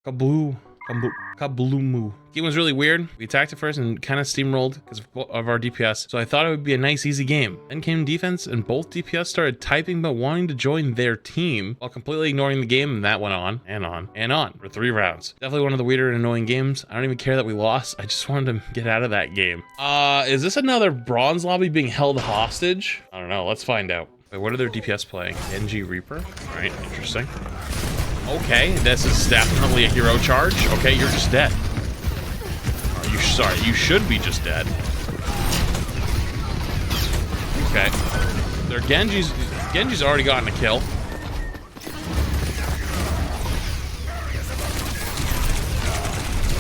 Kabloo. Kabloomoo. Game was really weird. We attacked it first and kind of steamrolled because of our DPS. So I thought it would be a nice, easy game. Then came defense and both DPS started typing but wanting to join their team while completely ignoring the game, and that went on and on and on for 3 rounds. Definitely one of the weirder and annoying games. I don't even care that we lost. I just wanted to get out of that game. Is this another bronze lobby being held hostage? I don't know. Let's find out. Wait, what are their DPS playing? Genji Reaper? All right, interesting. Okay, this is definitely a hero charge. Okay, you're just dead. Are you sorry? You should be just dead. Okay, their Genji's already gotten a kill.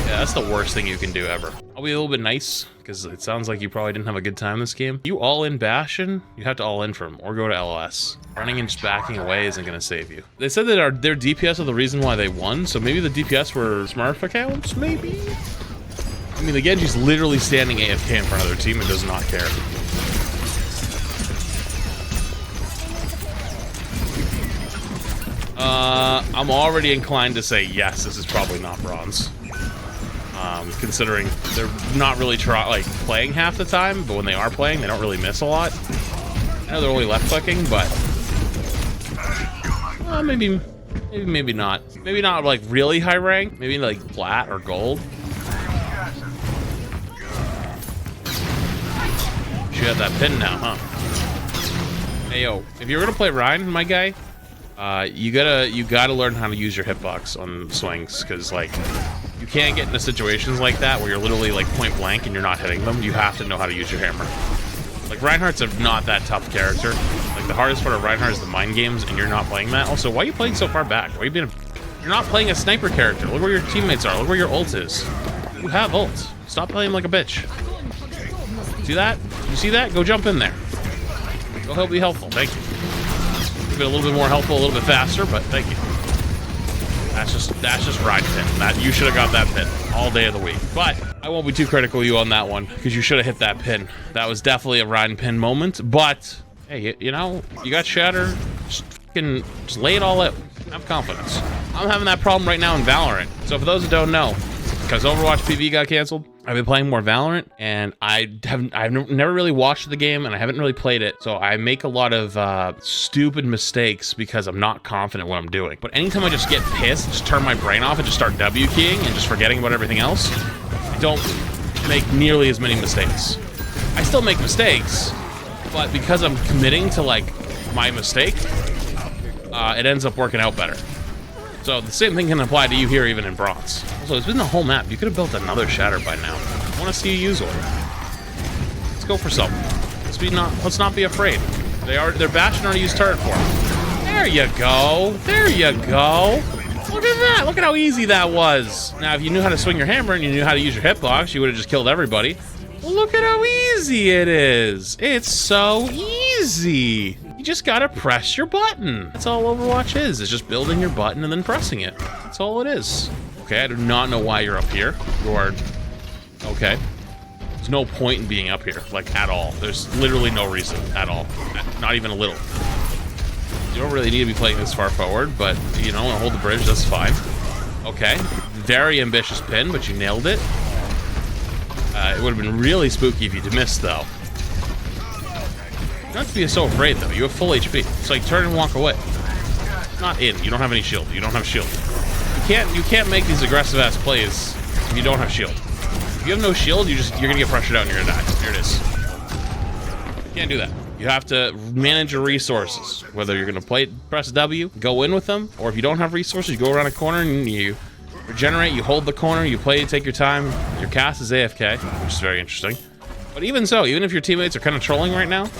Yeah, that's the worst thing you can do ever. I'll be a little bit nice because it sounds like you probably didn't have a good time this game. You all in Bastion, you have to all in for him or go to LOS. Running and just backing away isn't gonna save you. They said that their DPS are the reason why they won, so maybe the DPS were Smurf accounts, maybe? I mean, the Genji's literally standing AFK in front of their team and does not care. I'm already inclined to say yes, this is probably not bronze. Considering they're not really playing half the time, but when they are playing, they don't really miss a lot. I know they're only left clicking, but maybe not. Maybe not like really high rank. Maybe like plat or gold. You have that pin now, huh? Hey yo, if you're gonna play Ryan, my guy, you gotta learn how to use your hitbox on swings, because like you can't get into situations like that where you're literally like point blank and you're not hitting them. You have to know how to use your hammer. Like Reinhardt's not that tough character. Like the hardest part of Reinhardt is the mind games, and you're not playing that. Also, why are you playing so far back? Why are you being? You're not playing a sniper character. Look where your teammates are. Look where your ult is. You have ult. Stop playing like a bitch. See that? You see that? Go jump in there. Go help be helpful. Thank you. Be a little bit more helpful, a little bit faster, but thank you. That's just Ryan pin. That you should have got that pin all day of the week. But I won't be too critical of you on that one because you should have hit that pin. That was definitely a Ryan pin moment. But hey, you know, you got Shatter. Just lay it all out. Have confidence. I'm having that problem right now in Valorant. So for those who don't know, because Overwatch PV got canceled, I've been playing more Valorant, and I've never really watched the game, and I haven't really played it, so I make a lot of stupid mistakes because I'm not confident what I'm doing. But anytime I just get pissed, just turn my brain off and just start W keying and just forgetting about everything else, I don't make nearly as many mistakes. I still make mistakes, but because I'm committing to like my mistake, it ends up working out better. So the same thing can apply to you here, even in bronze. Also, it's been the whole map. You could have built another Shatter by now. I want to see you use one. Let's go for something. Let's not be afraid. They're bashing our use turret for them. There you go. There you go. Look at that. Look at how easy that was. Now, if you knew how to swing your hammer and you knew how to use your hitbox, you would have just killed everybody. Well, look at how easy it is. It's so easy. You just gotta press your button. That's all Overwatch is. It's just building your button and then pressing it. That's all it is. Okay, I do not know why you're up here. You are... Okay. There's no point in being up here, like, at all. There's literally no reason at all. Not even a little. You don't really need to be playing this far forward, but, you know, hold the bridge, that's fine. Okay. Very ambitious pin, but you nailed it. It would have been really spooky if you'd missed, though. You don't have to be so afraid, though. You have full HP. It's like turn and walk away. Not in. You don't have any shield. You don't have shield. You can't make these aggressive-ass plays if you don't have shield. If you have no shield, you're gonna get pressured out and you're gonna die. Here it is. You can't do that. You have to manage your resources. Whether you're gonna press W, go in with them, or if you don't have resources, you go around a corner and you regenerate, you hold the corner, you play, take your time. Your cast is AFK, which is very interesting. But even so, even if your teammates are kind of trolling right now,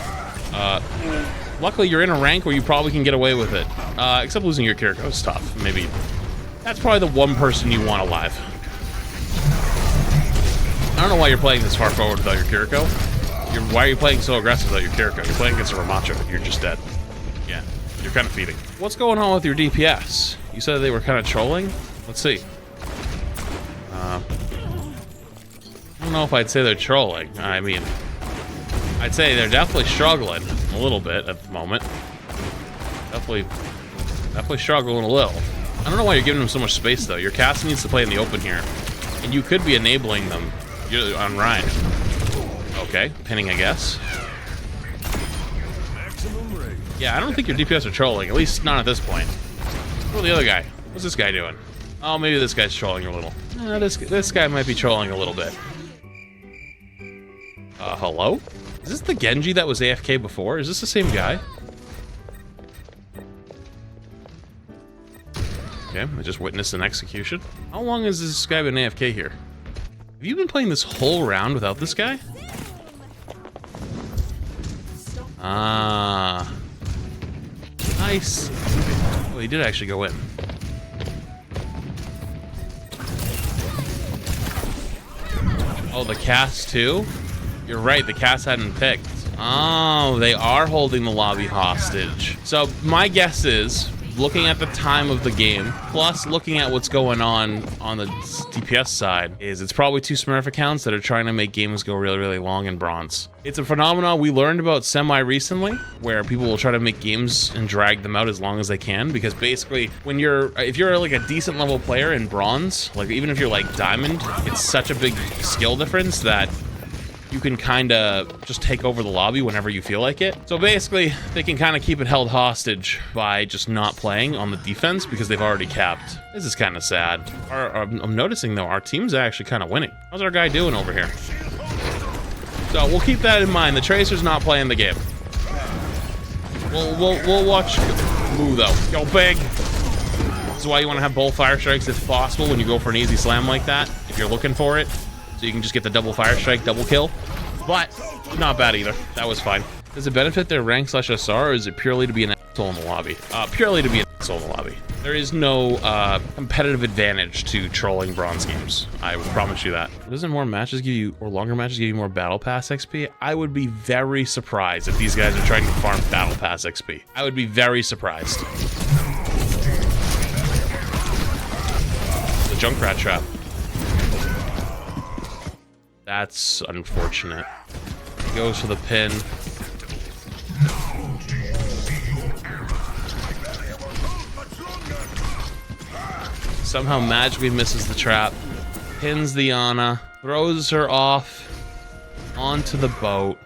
luckily you're in a rank where you probably can get away with it. Except losing your Kiriko is tough. Maybe that's probably the one person you want alive. I don't know why you're playing this far forward without your Kiriko. Why are you playing so aggressive without your Kiriko? You're playing against a Ramacho. You're just dead. Yeah, you're kind of feeding. What's going on with your DPS? You said they were kind of trolling? Let's see. I don't know if I'd say they're trolling. I mean, I'd say they're definitely struggling a little bit at the moment. Definitely struggling a little. I don't know why you're giving them so much space, though. Your cast needs to play in the open here. And you could be enabling them on Ryan. Okay, pinning, I guess. Yeah, I don't think your DPS are trolling, at least not at this point. Oh, the other guy. What's this guy doing? Oh, maybe this guy's trolling a little. This guy might be trolling a little bit. Hello? Is this the Genji that was AFK before? Is this the same guy? Okay, I just witnessed an execution. How long has this guy been AFK here? Have you been playing this whole round without this guy? Ah. Nice. Oh, he did actually go in. Oh, the cast too? You're right, the cast hadn't picked. Oh, they are holding the lobby hostage. So my guess is, looking at the time of the game, plus looking at what's going on the DPS side, is it's probably two Smurf accounts that are trying to make games go really, really long in bronze. It's a phenomenon we learned about semi-recently, where people will try to make games and drag them out as long as they can, because basically, if you're like a decent level player in bronze, like even if you're like diamond, it's such a big skill difference that you can kind of just take over the lobby whenever you feel like it. So basically, they can kind of keep it held hostage by just not playing on the defense because they've already capped. This is kind of sad. I'm noticing, though, our team's actually kind of winning. How's our guy doing over here? So we'll keep that in mind. The Tracer's not playing the game. We'll watch Moo, though. Yo, big. This is why you want to have both fire strikes if possible when you go for an easy slam like that, if you're looking for it. So you can just get the double fire strike, double kill. But not bad either. That was fine. Does it benefit their rank / SR, or is it purely to be an asshole in the lobby? Purely to be an asshole in the lobby. There is no competitive advantage to trolling bronze games. I will promise you that. Doesn't more matches give you, or longer matches give you more battle pass XP? I would be very surprised if these guys are trying to farm battle pass XP. I would be very surprised. The Junkrat trap. That's unfortunate. He goes for the pin. Somehow magically misses the trap. Pins the Ana. Throws her off onto the boat.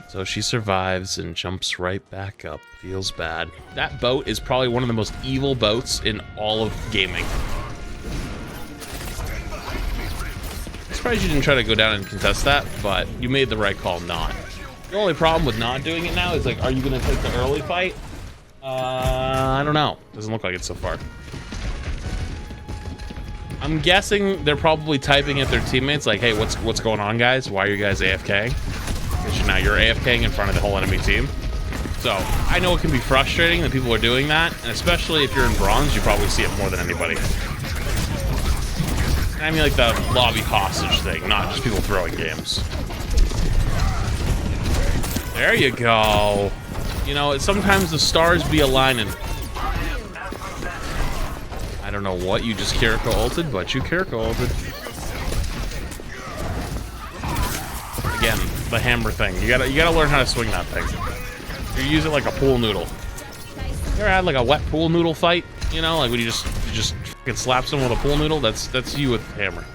So she survives and jumps right back up. Feels bad. That boat is probably one of the most evil boats in all of gaming. Surprised you didn't try to go down and contest that, but you made the right call not. The only problem with not doing it now is, like, are you going to take the early fight? I don't know. Doesn't look like it so far. I'm guessing they're probably typing at their teammates like, hey, what's going on, guys? Why are you guys AFK? Because now you're AFKing in front of the whole enemy team. So I know it can be frustrating that people are doing that, and especially if you're in bronze, you probably see it more than anybody. I mean, like the lobby hostage thing, not just people throwing games. There you go. You know, sometimes the stars be aligning. I don't know what you just Kiriko ulted, but you Kiriko ulted. Again, the hammer thing. You gotta learn how to swing that thing. You use it like a pool noodle. You ever had like a wet pool noodle fight? You know, like when you just fucking slap someone with a pool noodle? That's you with the hammer.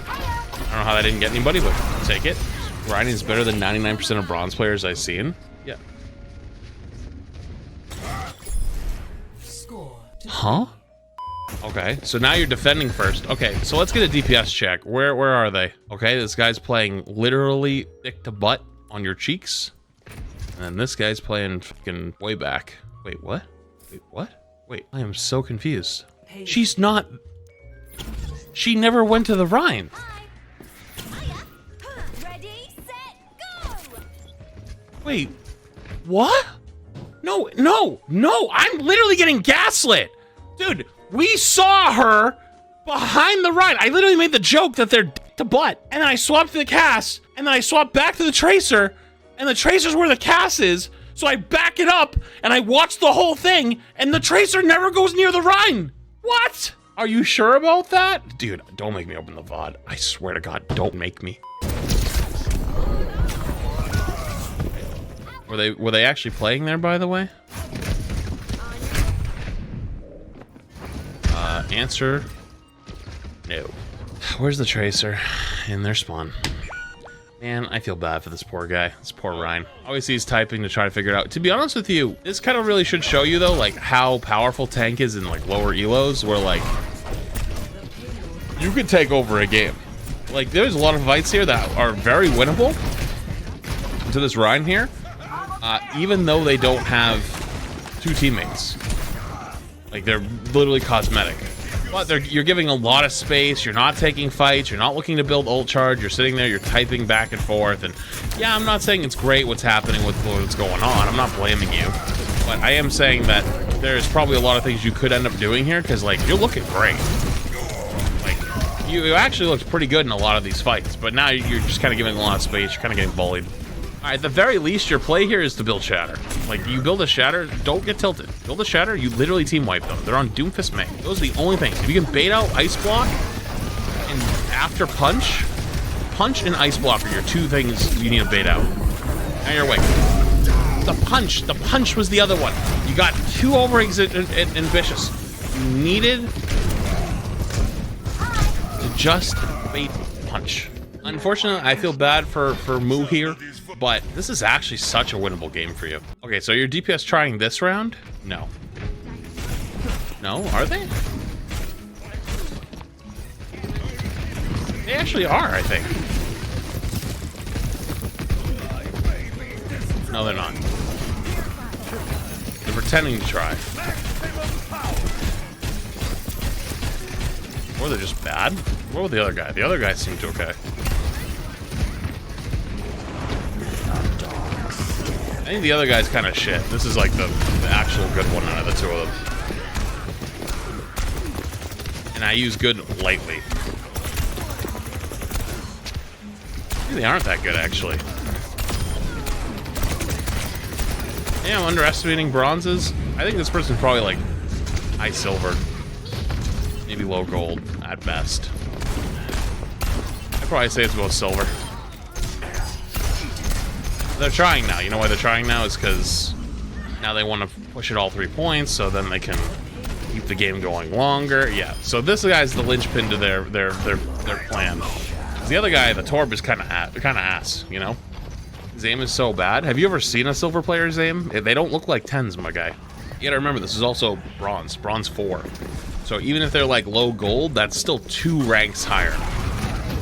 I don't know how that didn't get anybody, but I'll take it. Grinding is better than 99% of bronze players I've seen. Yeah. Huh? Okay, so now you're defending first. Okay, so let's get a DPS check. Where are they? Okay, this guy's playing literally thick to butt on your cheeks. And then this guy's playing fucking way back. Wait, what? Wait, what? Wait, I am so confused. She's not... She never went to the Rhine. Wait, what? No, I'm literally getting gaslit. Dude, we saw her behind the Rhine. I literally made the joke that they're to butt. And then I swapped to the cast, and then I swapped back to the Tracer, and the Tracer's where the cast is. So I back it up, and I watch the whole thing, and the Tracer never goes near the Rhine. What? Are you sure about that? Dude, don't make me open the VOD. I swear to God, don't make me. Were they actually playing there, by the way? Answer, no. Where's the Tracer? In their spawn. Man, I feel bad for this poor guy. This poor Ryan. Obviously, he's typing to try to figure it out. To be honest with you, this kind of really should show you, though, like, how powerful tank is in, like, lower elos, where, like, you could take over a game. Like, there's a lot of fights here that are very winnable to this Ryan here, even though they don't have 2 teammates. Like, they're literally cosmetic. But you're giving a lot of space, you're not taking fights, you're not looking to build ult charge, you're sitting there, you're typing back and forth, and yeah, I'm not saying it's great what's happening with what's going on, I'm not blaming you, but I am saying that there's probably a lot of things you could end up doing here, because, like, you're looking great. Like, you actually looked pretty good in a lot of these fights, but now you're just kind of giving a lot of space, you're kind of getting bullied. Alright, at the very least, your play here is to build Shatter. Like, you build a Shatter, don't get tilted. Build a Shatter, you literally team wipe them. They're on Doomfist May. Those are the only things. If you can bait out Ice Block, and after Punch and Ice Block are your 2 things you need to bait out. Now you're awake. The Punch was the other one. You got 2 overegs and Vicious. You needed to just bait Punch. Unfortunately, I feel bad for Moo here, but this is actually such a winnable game for you. Okay, so your DPS trying this round? No. No, are they? They actually are, I think. No, they're not. They're pretending to try. Or they're just bad. What about the other guy? The other guy seemed okay. I think the other guy's kind of shit. This is like the actual good one out of the 2 of them. And I use good lightly. They aren't that good, actually. Yeah, I'm underestimating bronzes. I think this person's probably like high silver. Maybe low gold at best. I'd probably say it's about silver. They're trying now. You know why they're trying now? Is because now they want to push it all 3 points, so then they can keep the game going longer. Yeah. So this guy's the linchpin to their plan. The other guy, the Torb, is kind of ass. You know, his aim is so bad. Have you ever seen a silver player's aim? They don't look like 10s, my guy. You gotta remember, this is also bronze 4. So even if they're like low gold, that's still 2 ranks higher.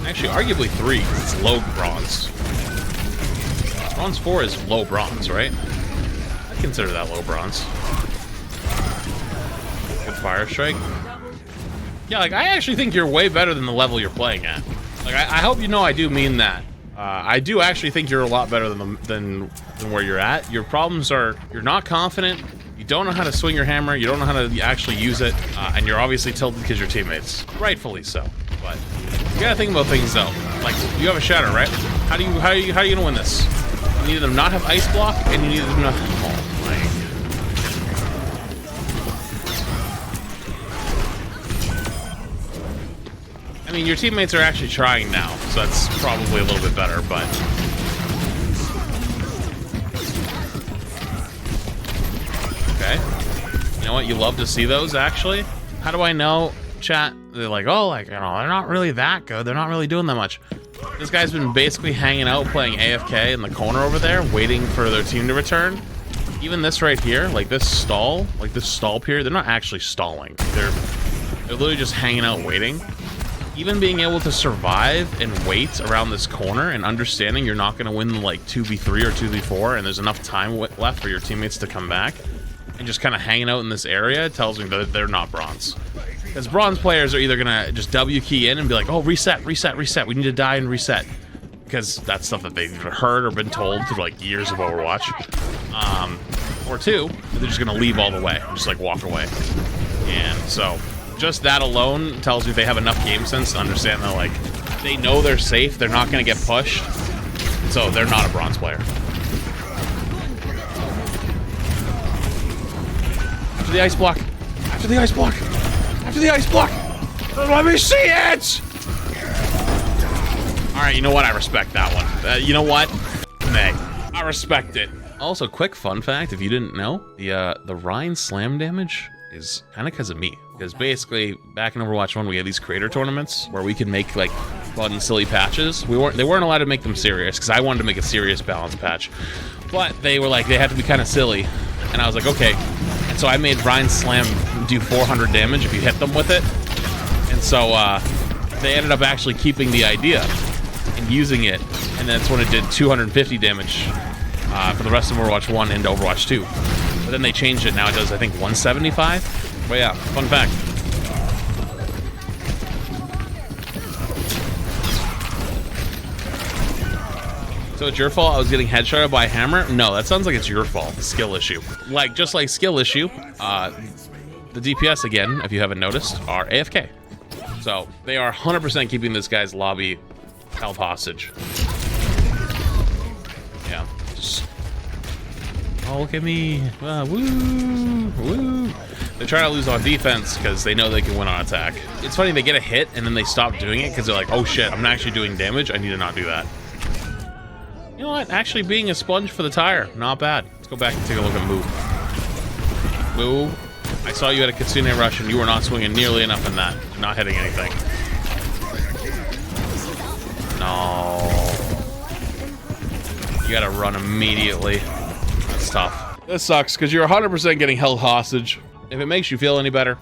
Actually, arguably 3. It's low bronze. Bronze 4 is low bronze, right? I'd consider that low bronze. Good fire strike. Yeah, like, I actually think you're way better than the level you're playing at. Like, I hope you know I do mean that. I do actually think you're a lot better than where you're at. Your problems are, you're not confident, you don't know how to swing your hammer, you don't know how to actually use it, and you're obviously tilted because your teammates. Rightfully so. But you gotta think about things though. Like, you have a Shatter, right? How are you gonna win this? You need them not have Ice Block, and you need them not. Oh my. I mean, your teammates are actually trying now, so that's probably a little bit better, but. Okay. You know what? You love to see those, actually. How do I know, chat? They're like, oh, like, you know, they're not really that good. They're not really doing that much. This guy's been basically hanging out playing AFK in the corner over there, waiting for their team to return. Even this right here, like this stall period, they're not actually stalling. They're literally just hanging out waiting. Even being able to survive and wait around this corner and understanding you're not going to win like 2v3 or 2v4 and there's enough time left for your teammates to come back and just kind of hanging out in this area tells me that they're not bronze. Because bronze players are either gonna just W key in and be like, oh, reset, reset, reset. We need to die and reset. Because that's stuff that they've heard or been told through like years of Overwatch. Or 2, they're just gonna leave all the way, just like walk away. And so, just that alone tells me they have enough game sense to understand that like, they know they're safe, they're not gonna get pushed. So they're not a bronze player. After the Ice Block. After the Ice Block. After the Ice Block! Let me see it! Alright, you know what? I respect that one. You know what? Nay. I respect it. Also, quick fun fact, if you didn't know, the Ryan slam damage is kind of because of me. Because basically, back in Overwatch 1, we had these creator tournaments where we could make like fun and silly patches. They weren't allowed to make them serious because I wanted to make a serious balance patch. But they were like, they had to be kind of silly. And I was like, okay. And so I made Rein Slam do 400 damage if you hit them with it. And so they ended up actually keeping the idea and using it. And that's when it did 250 damage for the rest of Overwatch 1 into Overwatch 2. But then they changed it. Now it does, I think, 175. But yeah, fun fact. So it's your fault I was getting headshotted by a hammer? No, that sounds like it's your fault. Skill issue. Like, just like skill issue, the DPS, again, if you haven't noticed, are AFK. So they are 100% keeping this guy's lobby held hostage. Yeah. Just... Oh, look at me. Woo! Woo! They're trying to lose on defense because they know they can win on attack. It's funny, they get a hit and then they stop doing it because they're like, oh shit, I'm not actually doing damage. I need to not do that. You know what? Actually being a sponge for the tire, not bad. Let's go back and take a look at Moo. Moo, I saw you had a Kitsune rush and you were not swinging nearly enough in that. Not hitting anything. No. You gotta run immediately. That's tough. This sucks because you're 100% getting held hostage. If it makes you feel any better,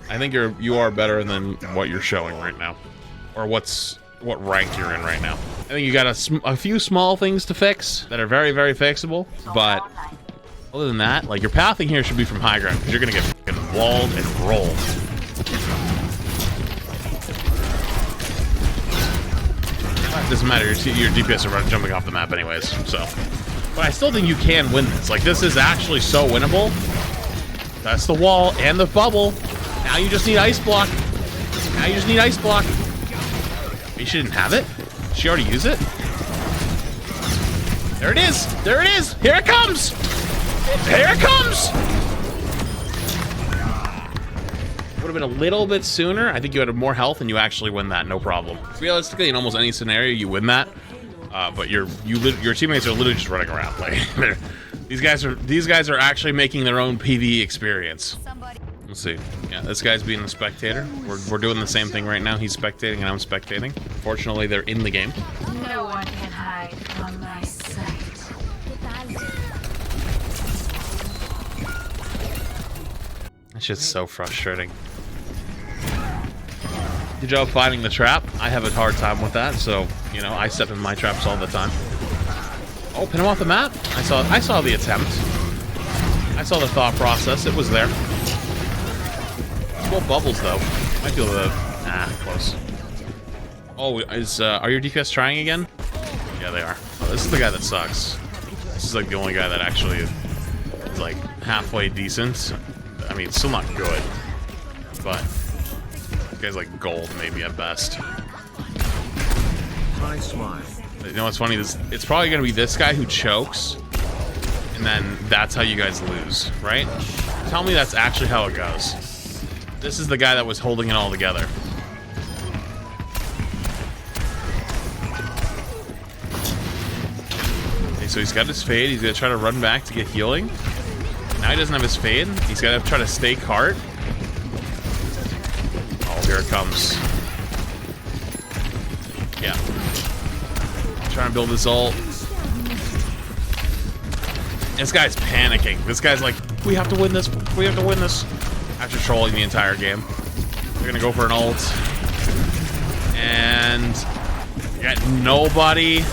I think you are better than what you're showing right now, or what rank you're in right now. I think you got a few small things to fix that are very, very fixable, but other than that, like, your pathing here should be from high ground because you're gonna get fucking walled and rolled. It doesn't matter. Your DPS are jumping off the map anyways, so. But I still think you can win this. Like, this is actually so winnable. That's the wall and the bubble. Now you just need ice block. Now you just need ice block. Maybe she didn't have it? Did she already use it? There it is! There it is! Here it comes! Here it comes! Would have been a little bit sooner. I think you had more health and you actually win that, no problem. Realistically, in almost any scenario, you win that. But your teammates are literally just running around. Like, these guys are actually making their own PvE experience. Let's see. Yeah, this guy's being a spectator. We're doing the same thing right now. He's spectating and I'm spectating. Fortunately, they're in the game. No one can hide from my sight. That's just so frustrating. Good job finding the trap. I have a hard time with that, so, you know, I step in my traps all the time. Oh, pin him off the map? I saw the attempt. I saw the thought process. It was there. Well, bubbles though. Might be able to. Close. Oh, are your DPS trying again? Yeah, they are. Oh, this is the guy that sucks. This is like the only guy that actually is like halfway decent. I mean, still not good, but this guy's like gold maybe at best. My smile. You know what's funny? It's probably gonna be this guy who chokes, and then that's how you guys lose, right? Tell me that's actually how it goes. This is the guy that was holding it all together. Okay, so he's got his fade. He's gonna try to run back to get healing. Now he doesn't have his fade. He's gotta try to stay cart. Oh, here it comes. Yeah. Trying to build his ult. This guy's panicking. This guy's like, we have to win this. We have to win this. After trolling the entire game. They're gonna go for an ult. And get nobody.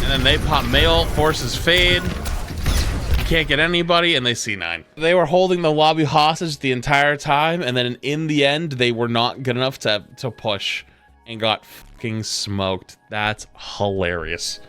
And then they pop mail, forces fade. You can't get anybody, and they C9. They were holding the lobby hostage the entire time, and then in the end, they were not good enough to push and got fucking smoked. That's hilarious.